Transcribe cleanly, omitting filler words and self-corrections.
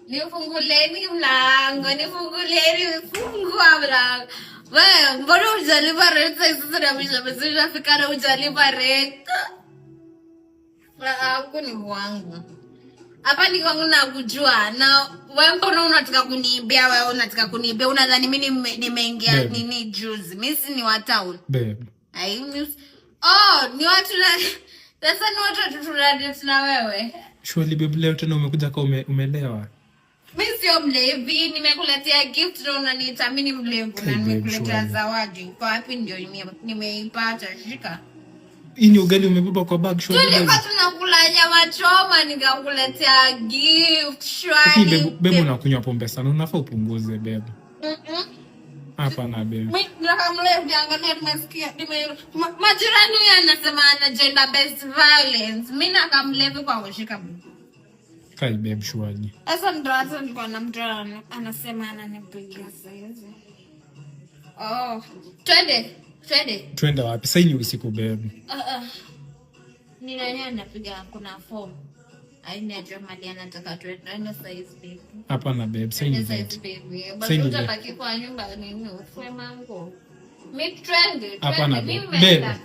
Nifunguleni mlango, fungua mlango. Wewe, mbona hujalipa rent sasa tunafika na hujalipa rent? Huko ni wangu. Hapa ni kwangu na kujua. Na wewe mbona unataka kuniibia? Unadhani mimi nimeingia nini juzi? Mimi si ni wa town. Babe. Ni watu na sasa ni watu tunadate na wewe. Surely babe, leo tena umekuja kama umelewa. Mimi sio mlevi, nimekuletea gift na unaniita mimi mlevi na nimekuletea zawadi. Kwa wapi ndio nimeipata? Shika. Hii ni ugali umebeba kwa bag shwari. Tulikuwa tunakula nyama choma nikakuletea gift shwari. Babe unakunywa pombe sana, unafaa upunguze babe. Hapana babe. Mimi nakamlevi angalia nimesikia majirani yanasema ana gender based violence. Mimi nakamlevi kwa kushika. Kai babe shwari. Sasa ndo hata nilikuwa na mtu anasema ananipigia saizi. Twende wapi? Sasa ni usiku babe. Ni nani anapiga kuna form? Aina ya Jomali anataka twende saizi babe. Hapana babe, sasa ni baby. Basi utabaki kwa nyumba nini? Ufue mango. Mimi twende. Hapana babe.